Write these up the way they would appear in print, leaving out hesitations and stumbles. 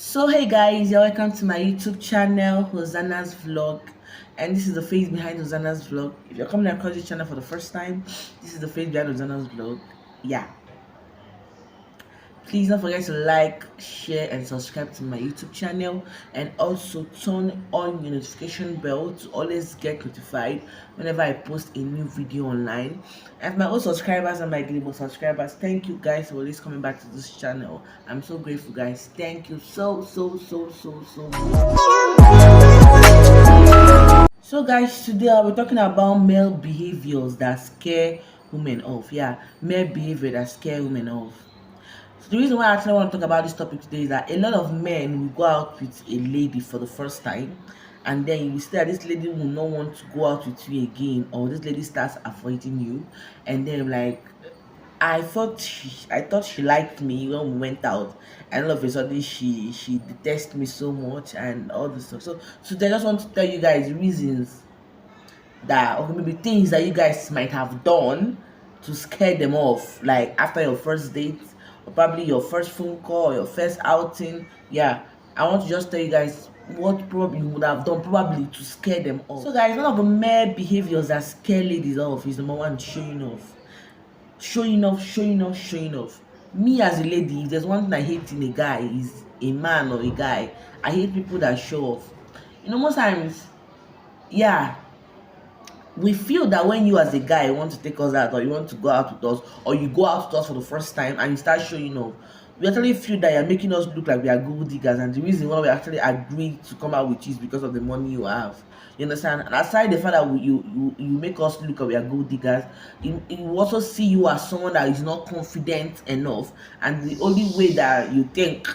So hey guys, you're welcome to my YouTube channel, Hosanna's Vlog, and this is the face behind Hosanna's Vlog. If you're coming across this channel for the first time, this is the face behind Hosanna's Vlog. Yeah, please don't forget to like, share, and subscribe to my YouTube channel, and also turn on your notification bell to always get notified whenever I post a new video online. And my old subscribers and my global subscribers, thank you guys for always coming back to this channel. I'm so grateful, guys. Thank you so much. So guys, today I'll be talking about male behaviors that scare women off. Yeah, male behavior that scare women off. So the reason why I actually want to talk about this topic today is that a lot of men will go out with a lady for the first time, and then you will see that this lady will not want to go out with you again, or this lady starts avoiding you, and then like I thought she liked me when we went out, and all of a sudden she detests me so much and all this stuff. So I just want to tell you guys reasons that, or maybe things that you guys might have done to scare them off, like after your first date, or probably your first phone call, or your first outing. Yeah, I want to just tell you guys what probably you would have done probably to scare them off. So guys, one of the mere behaviors that scare ladies off is number one, showing off. Showing off. Me as a lady, if there's one thing I hate in a guy, is a man or a guy, I hate people that show off. Most times, yeah, we feel that when you as a guy want to take us out, or you want to go out with us, or you go out with us for the first time and you start showing off, we actually feel that you're making us look like we are gold diggers, and the reason why we actually agreed to come out with you is because of the money you have. You understand? And aside the fact that you make us look like we are gold diggers, you also see you as someone that is not confident enough, and the only way that you think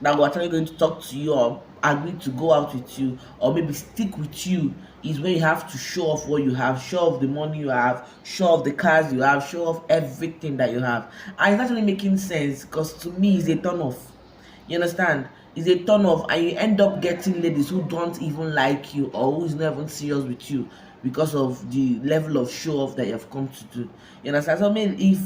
that we're actually going to talk to you or agree to go out with you or maybe stick with you is when you have to show off what you have, show off the money you have, show off the cars you have, show off everything that you have. And it's actually making sense, because to me it's a turn off. You understand? It's a turn off, and you end up getting ladies who don't even like you, or who is not even serious with you, because of the level of show off that you have come to do. You understand? So I mean, if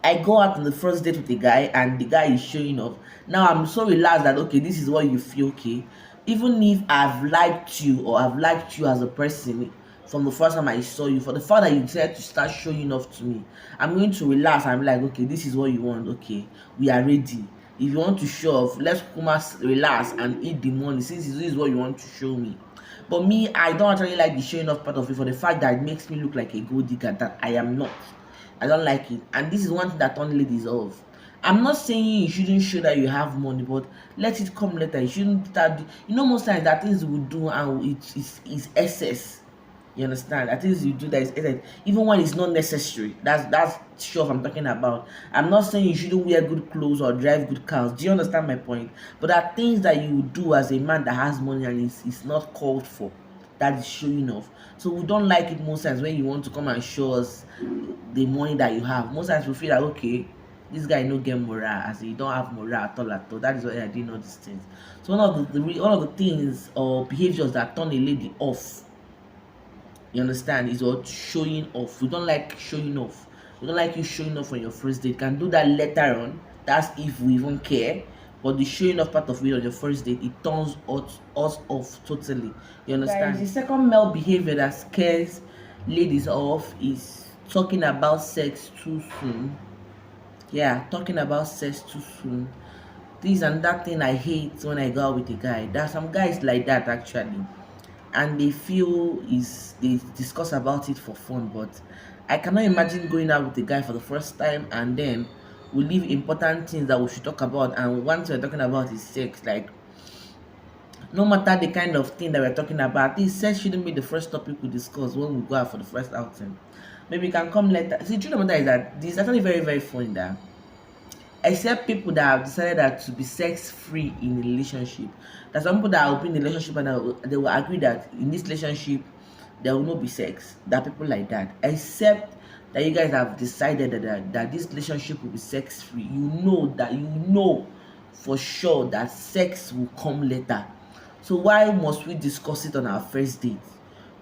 I go out on the first date with a guy and the guy is showing off, now I'm so relaxed that okay, this is what you feel, okay. Even if I've liked you, or I've liked you as a person from the first time I saw you, for the fact that you decided to start showing off to me, I'm going to relax. I'm like, okay, this is what you want, okay, we are ready. If you want to show off, let's come relax and eat the money, since this is what you want to show me. But me, I don't actually like the showing off part of it, for the fact that it makes me look like a gold digger that I am not. I don't like it, and this is one thing that turns ladies off. I'm not saying you shouldn't show that you have money, but let it come later. You shouldn't start. Most times that things we do and it's excess. You understand? That things you do that is excess, even when it's not necessary. That's sure I'm talking about. I'm not saying you shouldn't wear good clothes or drive good cars. Do you understand my point? But there are things that you do as a man that has money and it's not called for. That is showing off. So we don't like it most times when you want to come and show us the money that you have. Most times we feel like, okay, this guy no get moral, as he don't have moral at all. That is why I did all these things. So one of the things or behaviors that turn a lady off, you understand, is what showing off. We don't like showing off. We don't like you showing off on your first date. You can do that later on. That's if we even care. But the showing off part of it on your first date, it turns us off totally. You understand? Guys, the second male behavior that scares ladies off is talking about sex too soon. Yeah, talking about sex too soon. This and that thing I hate when I go out with a guy. There are some guys like that actually, and they discuss about it for fun. But I cannot imagine going out with a guy for the first time and then we leave important things that we should talk about, and one thing we're talking about is sex. Like, no matter the kind of thing that we're talking about, this sex shouldn't be the first topic we discuss when we go out for the first outing. Maybe we can come later. See, the truth of the matter is that this is actually very, very funny that, except people that have decided that to be sex free in a relationship, there's some people that will be in a relationship and they will agree that in this relationship there will not be sex. There are people like that. Except that you guys have decided that this relationship will be sex free. You know for sure that sex will come later. So why must we discuss it on our first date?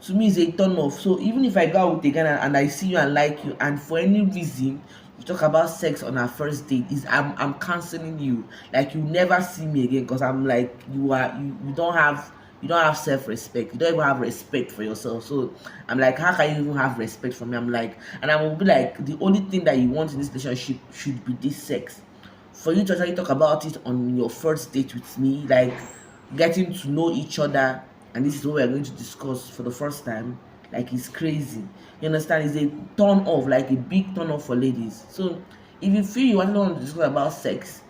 To me, it's a turn off. So even if I go out with a guy and I see you and like you, and for any reason you talk about sex on our first date, is I'm canceling you. Like, you never see me again, because I'm like, you don't have self-respect. You don't even have respect for yourself. So I'm like, how can you even have respect for me? I'm like, and I will be like, the only thing that you want in this relationship should be this sex. For you to actually talk about it on your first date with me, like getting to know each other, and this is what we're going to discuss for the first time, like, it's crazy. You understand? It's a turn off, like a big turn off for ladies. So if you feel you want to discuss about sex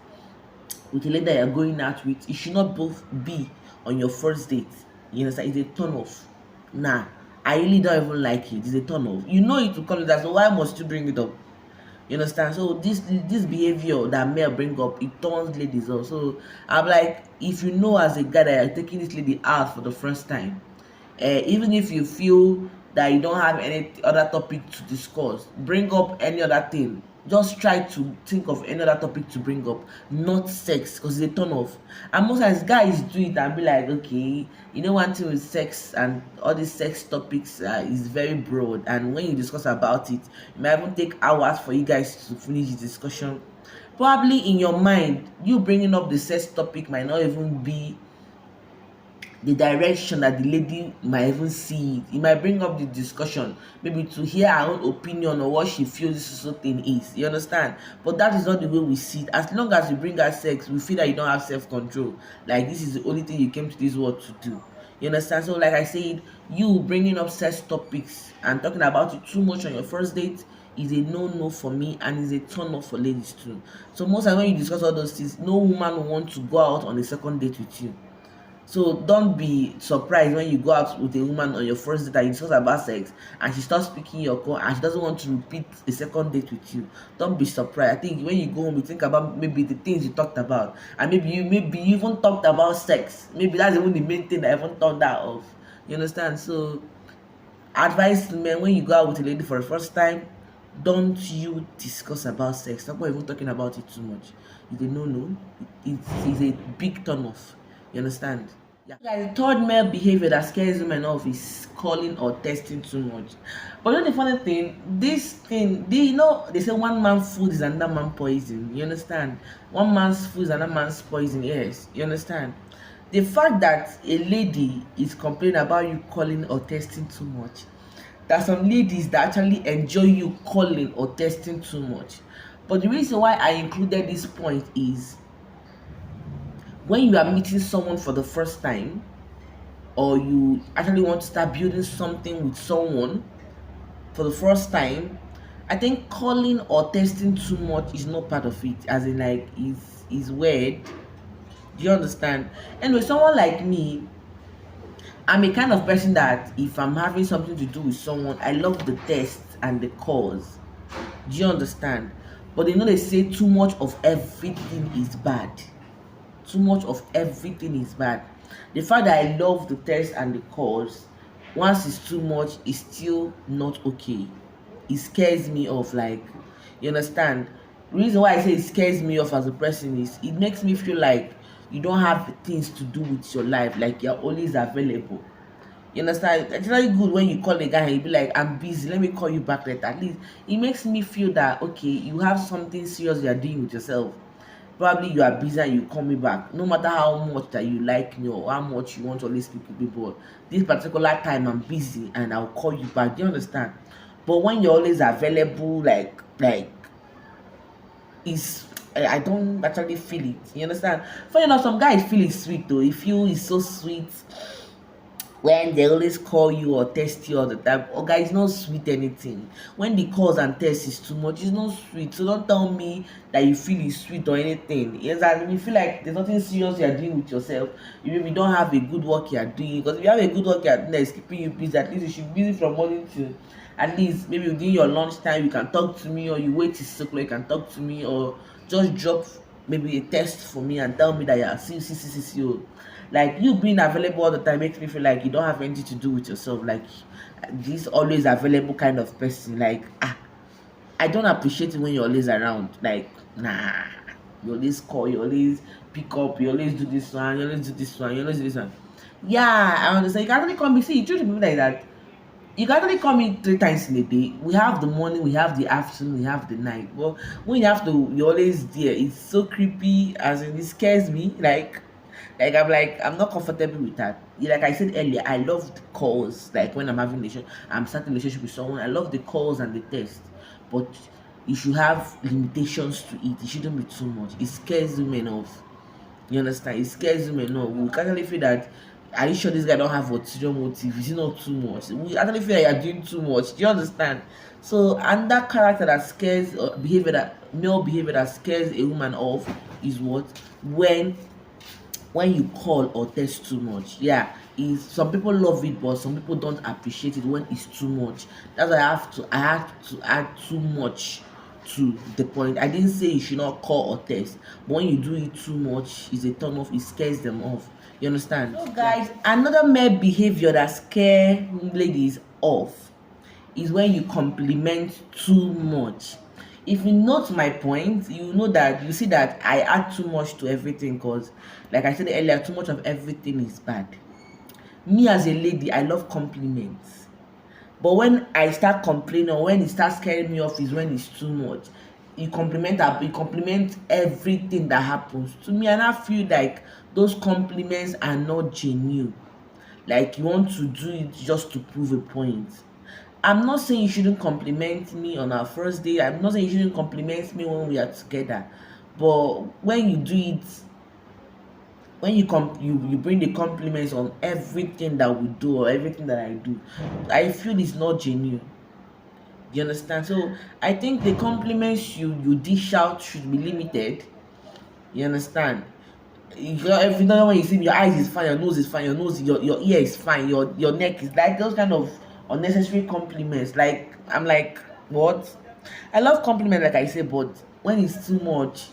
with a lady that you're going out with, it should not both be on your first date. You understand? It's a turn off. Nah, I really don't even like it. It's a turn off. You know it will come with that, so why must you bring it up? You understand? So this behavior that male bring up, it turns ladies off. So I'm like, if you know as a guy that you're taking this lady out for the first time, even if you feel that you don't have any other topic to discuss, bring up any other thing. Just try to think of any other topic to bring up, not sex, because it's a turn off. And most times guys do it and be like, okay, you know, one thing with sex and all these sex topics is very broad, and when you discuss about it, it might even take hours for you guys to finish the discussion. Probably in your mind, you bringing up the sex topic might not even be the direction that the lady might even see it. It might bring up the discussion, maybe to hear her own opinion or what she feels this sort of thing is. You understand? But that is not the way we see it. As long as you bring her sex, we feel that you don't have self-control. Like, this is the only thing you came to this world to do. You understand? So like I said, you bringing up sex topics and talking about it too much on your first date is a no for me, and is a turn off for ladies too. So most times when you discuss all those things, no woman will want to go out on a second date with you. So don't be surprised when you go out with a woman on your first date and you discuss about sex, and she starts speaking your call and she doesn't want to repeat a second date with you. Don't be surprised. I think when you go home, you think about maybe the things you talked about, and maybe you even talked about sex. Maybe that's even the main thing that I haven't thought that of. You understand? So advice to men: when you go out with a lady for the first time, don't you discuss about sex. Stop even talking about it too much. It's a no. It's a big turn off. You understand? Yeah. Guys, the third male behavior that scares women off is calling or testing too much. But you know the funny thing, this thing, they say one man's food is another man's poison. You understand? One man's food is another man's poison. Yes, you understand? The fact that a lady is complaining about you calling or testing too much, there are some ladies that actually enjoy you calling or testing too much. But the reason why I included this point is, when you are meeting someone for the first time, or you actually want to start building something with someone for the first time, I think calling or testing too much is not part of it. As in, like, is weird. Do you understand? Anyway, someone like me, I'm a kind of person that if I'm having something to do with someone, I love the test and the cause. Do you understand? But they say too much of everything is bad. Too much of everything is bad. The fact that I love the test and the cause, once it's too much, it's still not okay. It scares me off. Like, you understand? The reason why I say it scares me off as a person is, it makes me feel like you don't have things to do with your life, like you're always available. You understand? It's very good when you call a guy and you be like, I'm busy, let me call you back later. At least it makes me feel that, okay, you have something serious you're doing with yourself. Probably you are busy and you call me back. No matter how much that you like me or how much you want to always speak with people, this particular time I'm busy and I'll call you back. Do you understand? But when you're always available, like is I don't actually feel it. You understand? For you know, some guys feel it sweet though. They feel it's so sweet when they always call you or test you all the time. Oh, guys, it's not sweet anything. When the calls and tests is too much, it's not sweet. So don't tell me that you feel it's sweet or anything. Yes, and you feel like there's nothing serious you're doing with yourself. You maybe don't have a good work you're doing. Because if you have a good work you're doing that is keeping you busy, at least you should be busy from morning to, at least maybe within your lunch time you can talk to me, or you wait till 6 o'clock you can talk to me, or just drop maybe a test for me and tell me that you're see. Like, you being available all the time makes me feel like you don't have anything to do with yourself. Like, this always available kind of person. Like, I don't appreciate it when you're always around. Like, nah, you always call, you always pick up, you always do this one, you always do this one, you always do this one. Yeah, I understand. You can only come, see, you treat people like that. You can only come in 3 times in a day. We have the morning, we have the afternoon, we have the night. But when you have to, you're always there. It's so creepy, as in it scares me. I'm not comfortable with that. Like I said earlier, I love the calls. Like when I'm having I'm starting a relationship with someone. I love the calls and the text, but you should have limitations to it. It shouldn't be too much. It scares women off. You understand? It scares women off. We actually feel that, are you sure this guy don't have ulterior motive? Is it not too much? We actually feel like you're doing too much. Do you understand? So, and that character that scares, male behavior that scares a woman off is what? When you call or text too much. Yeah, is some people love it, but some people don't appreciate it when it's too much. That's why I have to add too much to the point. I didn't say you should not call or text, but when you do it too much, it's a turn off. It scares them off. You understand? So guys, another male behavior that scare ladies off is when you compliment too much. If you note my point, you see that I add too much to everything, because like I said earlier, too much of everything is bad. Me as a lady, I love compliments. But when I start complaining, or when it starts scaring me off, is when it's too much. You compliment everything that happens to me, and I feel like those compliments are not genuine. Like you want to do it just to prove a point. I'm not saying you shouldn't compliment me on our first day. I'm not saying you shouldn't compliment me when we are together. But when you do it, when you bring the compliments on everything that we do or everything that I do, I feel it's not genuine. You understand? So I think the compliments you dish out should be limited. You understand? Every time when you see me, your eyes is fine, your nose is fine, your ear is fine, your neck is, like, those kind of unnecessary compliments. Like, I'm like, what? I love compliments, like I said, but when it's too much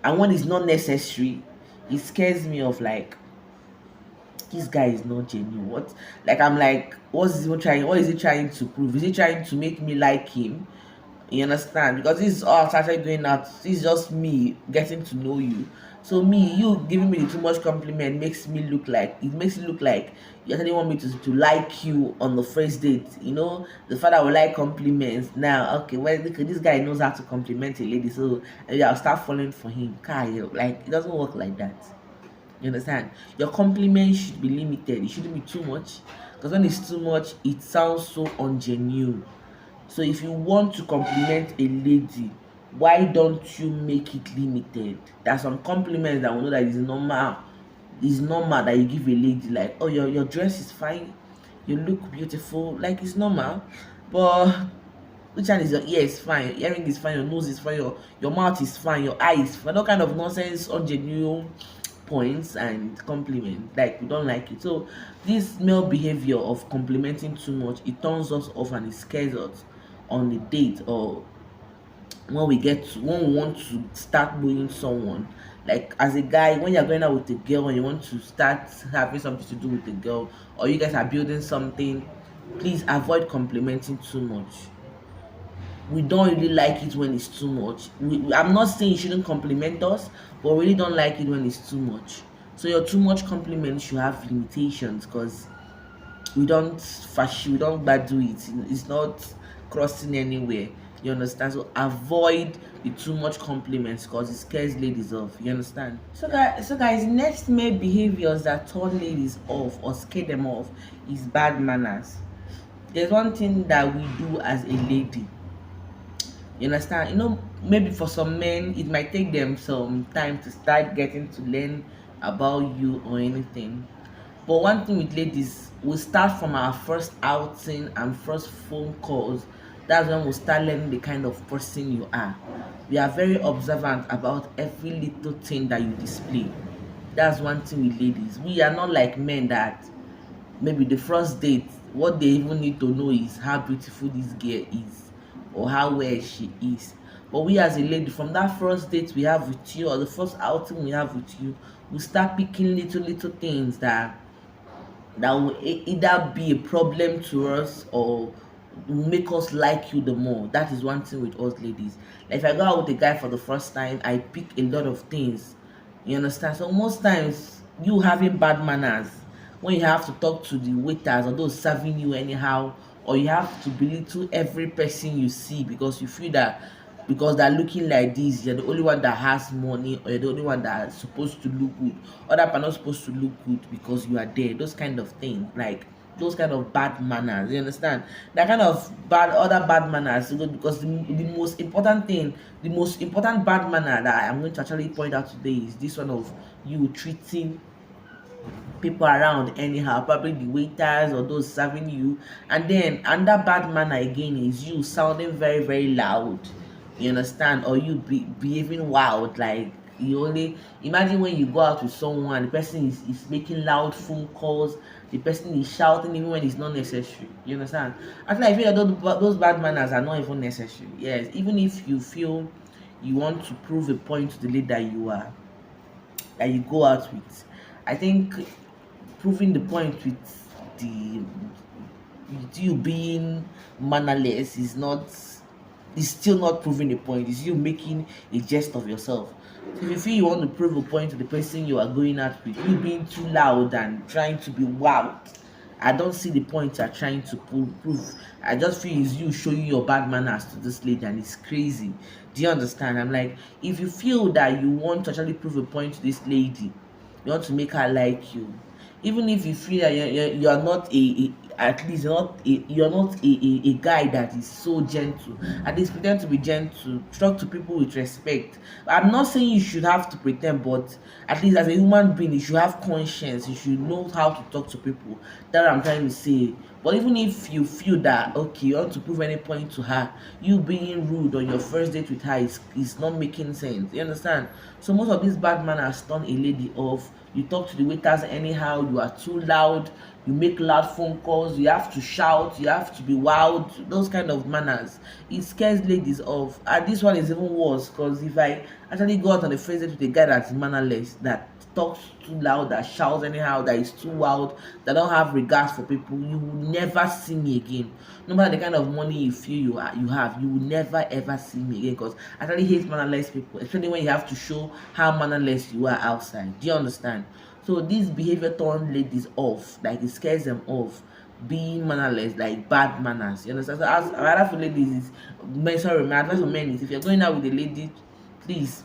and when it's not necessary, it scares me of, like, this guy is not genuine. What? Like, I'm like, what is he trying to prove? Is he trying to make me like him? You understand? Because this is all started going out. This is just me getting to know you. So you giving me the too much compliment makes it look like you actually want me to like you on the first date. The fact that I will like compliments. Now, okay, well, look, this guy knows how to compliment a lady, so maybe I'll start falling for him. Like, it doesn't work like that. You understand? Your compliments should be limited. It shouldn't be too much. Because when it's too much, it sounds so ungenuine. So if you want to compliment a lady, why don't you make it limited? There are some compliments that we know that is normal. It's normal that you give a lady, like, oh, your dress is fine, you look beautiful, like, it's normal. But which one is your ear is fine, earring is fine, your nose is fine, your mouth is fine, your eye is fine? No kind of nonsense, ungenuine points and compliment. Like, we don't like it. So this male behavior of complimenting too much, it turns us off and it scares us on the date, or when we want to start knowing someone. Like, as a guy, when you're going out with a girl and you want to start having something to do with the girl, or you guys are building something, please avoid complimenting too much. We don't really like it when it's too much. I'm not saying you shouldn't compliment us, but we really don't like it when it's too much. So your too much compliments should have limitations, because we don't do it. It's not crossing anywhere. You understand? So avoid the too much compliments, because it scares ladies off. You understand? So guys, next male behaviors that turn ladies off or scare them off is bad manners. There's one thing that we do as a lady. You understand? Maybe for some men, it might take them some time to start getting to learn about you or anything. But one thing with ladies, we start from our first outing and first phone calls. That's when we start learning the kind of person you are. We are very observant about every little thing that you display. That's one thing with ladies. We are not like men that maybe the first date, what they even need to know is how beautiful this girl is or how well she is. But we as a lady, from that first date we have with you, or the first outing we have with you, we start picking little things that will either be a problem to us or make us like you the more. That is one thing with us ladies. Like, if I go out with a guy for the first time, I pick a lot of things. You understand? So most times, you having bad manners when you have to talk to the waiters or those serving you anyhow, or you have to belittle every person you see because you feel that because they're looking like this, you're the only one that has money, or you're the only one that's supposed to look good. Other people are not supposed to look good because you are there. Those kind of things, like those kind of bad manners. You understand? That kind of other bad manners. Because the most important thing, the most important bad manner that I am going to actually point out today is this one of you treating people around anyhow, probably the waiters or those serving you. And then another bad manner again is you sounding very very loud, you understand, or you behaving wild. Like, you only imagine when you go out with someone, the person is making loud phone calls, the person is shouting even when it's not necessary, you understand. Actually, I feel that those bad manners are not even necessary. Yes, even if you feel you want to prove a point to the lady that you go out with, I think proving the point the with you being mannerless is still not proving the point. It's you making a jest of yourself. So if you feel you want to prove a point to the person you are going out with, you being too loud and trying to be wild, I don't see the point you're trying to prove. I just feel it's you showing your bad manners to this lady, and it's crazy. Do you understand? I'm like, if you feel that you want to actually prove a point to this lady, you want to make her like you, even if you feel that you're not at least you're not a guy that is so gentle, at least pretend to be gentle, talk to people with respect. I'm not saying you should have to pretend, but at least as a human being you should have conscience, you should know how to talk to people. That's what I'm trying to say. But even if you feel that okay, you want to prove any point to her, you being rude on your first date with her is not making sense, you understand. So most of these bad manners turn a lady off. You talk to the waiters anyhow, you are too loud, you make loud phone calls, you have to shout, you have to be wild. Those kind of manners, it scares ladies off. And this one is even worse, because if I actually go out on the first date with a guy that's mannerless, that talks too loud, that shouts anyhow, that is too wild, that don't have regards for people, you will never see me again. No matter the kind of money you feel you have, you will never ever see me again, because I actually hate mannerless people, especially when you have to show how mannerless you are outside. Do you understand? So this behavior turn ladies off, like it scares them off, being mannerless, like bad manners. You understand? So as rather for ladies is my advice for men is, if you're going out with a lady, please,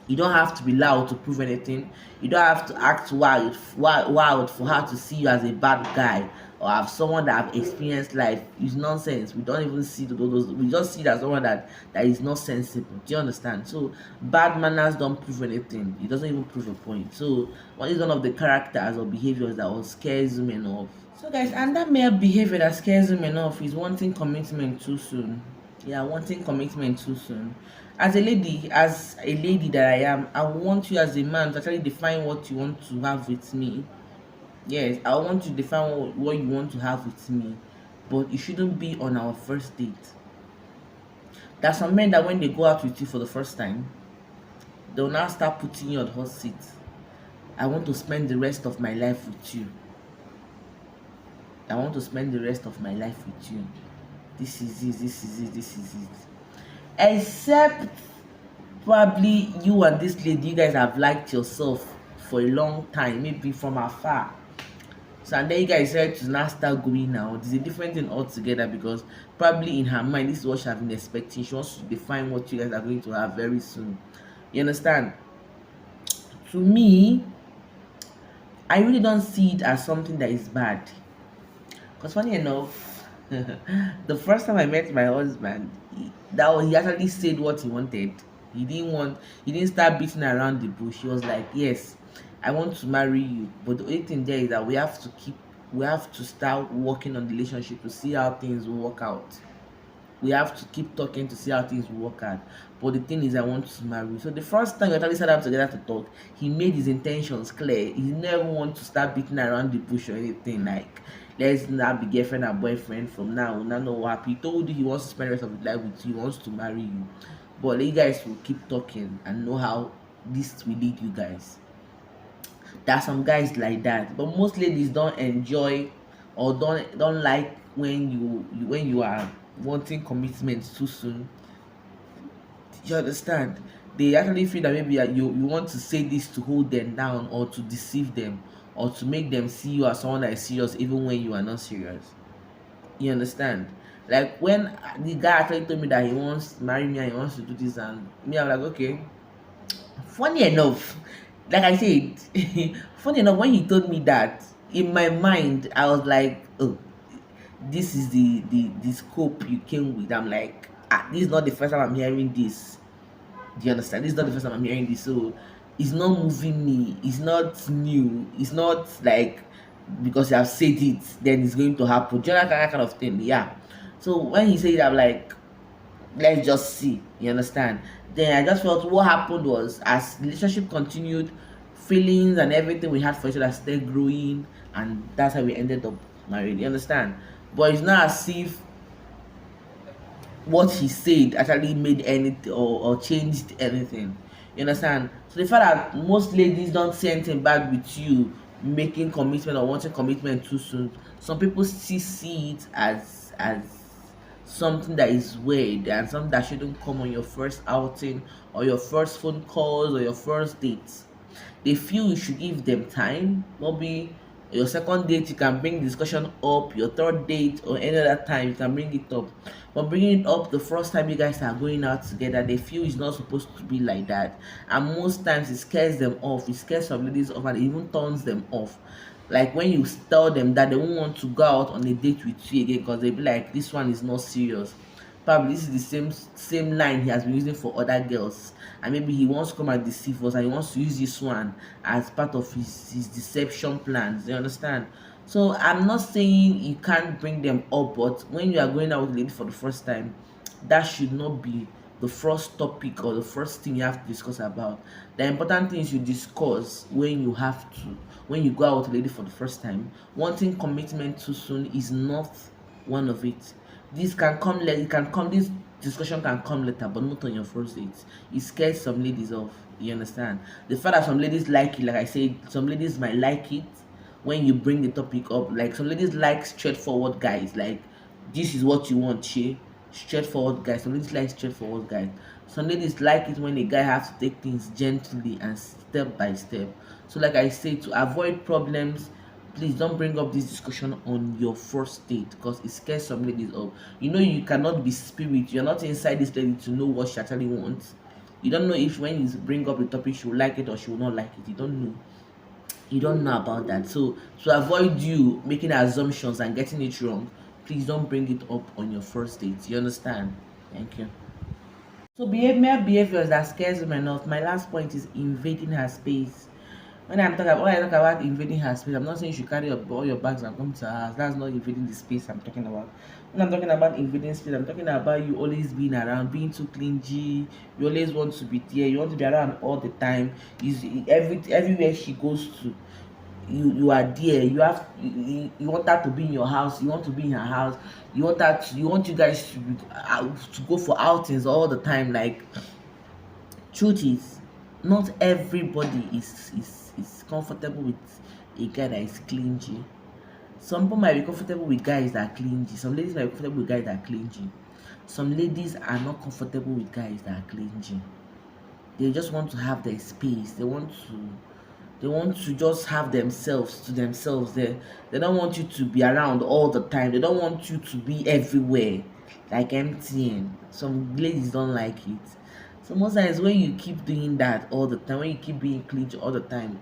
you don't have to be loud to prove anything. You don't have to act wild for her to see you as a bad guy, or have someone that have experienced life. It's nonsense. We don't even see those. We just see it as someone that is not sensible. Do you understand? So bad manners don't prove anything. It doesn't even prove a point. So what is one of the characters or behaviors that will scares women off? So guys, and that male behavior that scares women off is wanting commitment too soon. Yeah, wanting commitment too soon. As a lady that I am, I want you as a man to actually define what you want to have with me. Yes, I want you to define what you want to have with me, but it shouldn't be on our first date. There's some men that when they go out with you for the first time, they'll now start putting you on the hot seat. I want to spend the rest of my life with you. I want to spend the rest of my life with you. This is it, this is it, this is it. Except probably you and this lady, you guys have liked yourself for a long time, maybe from afar. So and then you guys said to now start going now. It's a different thing altogether, because probably in her mind, this is what she has been expecting. She wants to define what you guys are going to have very soon. You understand? To me, I really don't see it as something that is bad. Because funny enough, the first time I met my husband, he actually said what he wanted. He didn't start beating around the bush. He was like, yes, I want to marry you. But the only thing there is that we have to start working on the relationship to see how things will work out. We have to keep talking to see how things will work out. But the thing is, I want to marry you. So the first time we actually sat down together to talk, he made his intentions clear. He never want to start beating around the bush or anything. Like, let's not be girlfriend and boyfriend from now. We now know what happened. He told you he wants to spend the rest of his life with you. He wants to marry you. But you guys will keep talking and know how this will lead you guys. There are some guys like that, but most ladies don't enjoy or don't like when you are wanting commitment too soon. You understand? They actually feel that maybe you want to say this to hold them down or to deceive them, or to make them see you as someone that is serious even when you are not serious. You understand? Like when the guy actually told me that he wants to marry me and he wants to do this, and me, I'm like, okay. Funny enough, like I said, funny enough, when he told me that, in my mind, I was like, oh, this is the scope you came with. I'm like, this is not the first time I'm hearing this. Do you understand? This is not the first time I'm hearing this, so it's not moving me. It's not new. It's not like because you have said it, then it's going to happen. Do you know that kind of thing? Yeah. So when he said it, I'm like, let's just see. You understand? Then I just felt what happened was, as the relationship continued, feelings and everything we had for each other started growing, and that's how we ended up married. You understand? But it's not as if what he said actually made anything or changed anything. You understand? So the fact that most ladies don't see anything bad with you making commitment or wanting commitment too soon, some people still see it as something that is weird and something that shouldn't come on your first outing or your first phone calls or your first dates. They feel you should give them time. Maybe your second date you can bring discussion up, your third date or any other time you can bring it up. But bringing it up the first time you guys are going out together, they feel it's not supposed to be like that. And most times it scares them off. It scares some ladies off and it even turns them off. Like when you tell them that they won't want to go out on a date with you again because they'll be like, this one is not serious. Probably this is the same line he has been using for other girls, and maybe he wants to come and deceive us and he wants to use this one as part of his deception plans. You understand? So I'm not saying you can't bring them up, but when you are going out with a lady for the first time, that should not be the first topic or the first thing you have to discuss about. The important things you discuss when you have to, when you go out with a lady for the first time. Wanting commitment too soon is not one of it. This can come later, it can come, this discussion can come later, but not on your first date. It scares some ladies off. You understand? The fact that some ladies like it, like I said, some ladies might like it when you bring the topic up. Like some ladies like straightforward guys, like this is what you want, she straightforward guys. Some ladies like straightforward guys. Some ladies like it when a guy has to take things gently and step by step. So like I said, to avoid problems, please don't bring up this discussion on your first date because it scares some ladies off. You know, you cannot be spirit. You're not inside this lady to know what she actually wants. You don't know if when you bring up the topic she will like it or she will not like it. You don't know. You don't know about that. So to avoid you making assumptions and getting it wrong, please don't bring it up on your first date. You understand? Thank you. So behaviors that scares women off. My last point is invading her space. When I talk about invading her space, I'm not saying you should carry up all your bags and come to her house. That's not invading the space I'm talking about. When I'm talking about invading space, I'm talking about you always being around, being too clingy. You always want to be there. You want to be around all the time. Everywhere she goes to, you are there. You want her to be in your house. You want to be in her house. You want you guys to go for outings all the time. Like, truth is, not everybody is comfortable with a guy that is clingy. Some people might be comfortable with guys that are clingy. Some ladies might be comfortable with guys that are clingy. Some ladies are not comfortable with guys that are clingy. They just want to have their space. They want to just have themselves to themselves. They don't want you to be around all the time. They don't want you to be everywhere like MTN. Some ladies don't like it. So most times when you keep doing that all the time, when you keep being clingy all the time,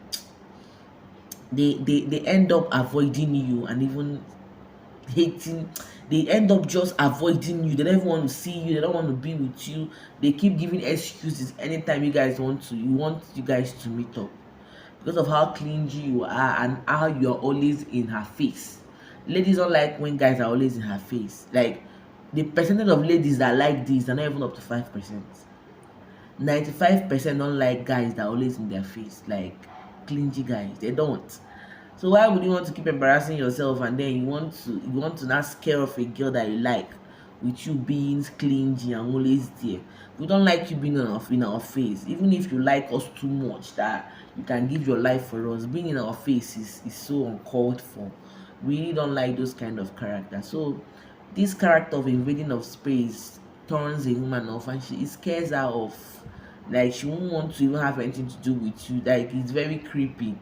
they end up avoiding you and even hating. They end up just avoiding you. They don't even want to see you. They don't want to be with you. They keep giving excuses anytime you guys want you guys to meet up because of how clingy you are and how you're always in her face. Ladies don't like when guys are always in her face. Like, the percentage of ladies that like this are not even up to 5%. 95% don't like guys that are always in their face, like clingy guys. They don't. So why would you want to keep embarrassing yourself and then you want to not scare off a girl that you like with you being clingy and always there? We don't like you being in our face. Even if you like us too much that you can give your life for us, being in our face is so uncalled for. We really don't like those kind of characters. So this character of invading of space turns a woman off and it scares her off. Like, she won't want to even have anything to do with you. Like, it's very creepy.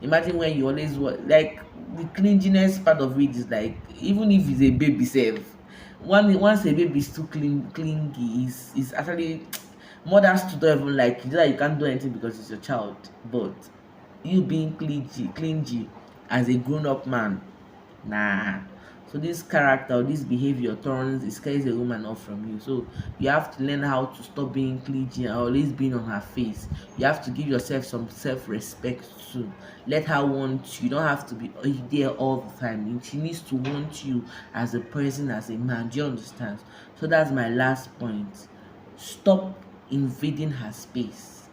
Imagine when you always like the clinginess part of it is like, even if it's a baby self, once a baby is too clingy, is actually mothers to don't even like you. That you can't do anything because it's your child, but you being clingy as a grown-up man, nah. So this character or this behavior turns, it scares a woman off from you. So you have to learn how to stop being clingy and always being on her face. You have to give yourself some self-respect too. Let her want you. You don't have to be there all the time. She needs to want you as a person, as a man. Do you understand? So that's my last point. Stop invading her space.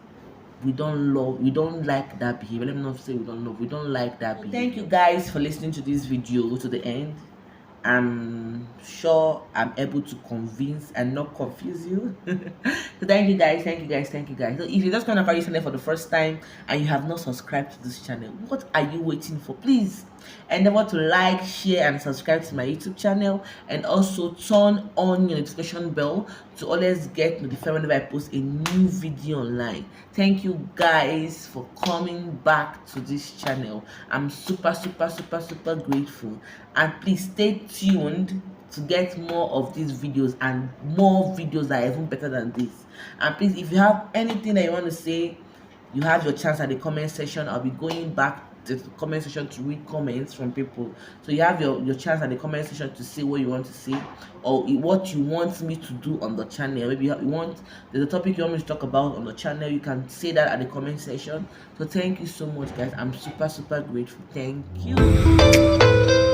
We don't like that behavior. Let me not say we don't like that behavior. Thank you guys for listening to this video to the end. I'm sure I'm able to convince and not confuse you. So thank you guys. So if you're just kind of channel for the first time and you have not subscribed to this channel, what are you waiting for? Please endeavor to like, share, and subscribe to my YouTube channel, and also turn on your notification bell to always get notified whenever I post a new video online. Thank you guys for coming back to this channel. I'm super grateful, and please stay tuned to get more of these videos and more videos that are even better than this. And please, if you have anything that you want to say, you have your chance at the comment section. I'll be going back to the comment section to read comments from people. So you have your chance at the comment section to say what you want to say, or what you want me to do on the channel. Maybe there's a topic you want me to talk about on the channel. You can say that at the comment section. So thank you so much, guys. I'm super grateful. Thank you.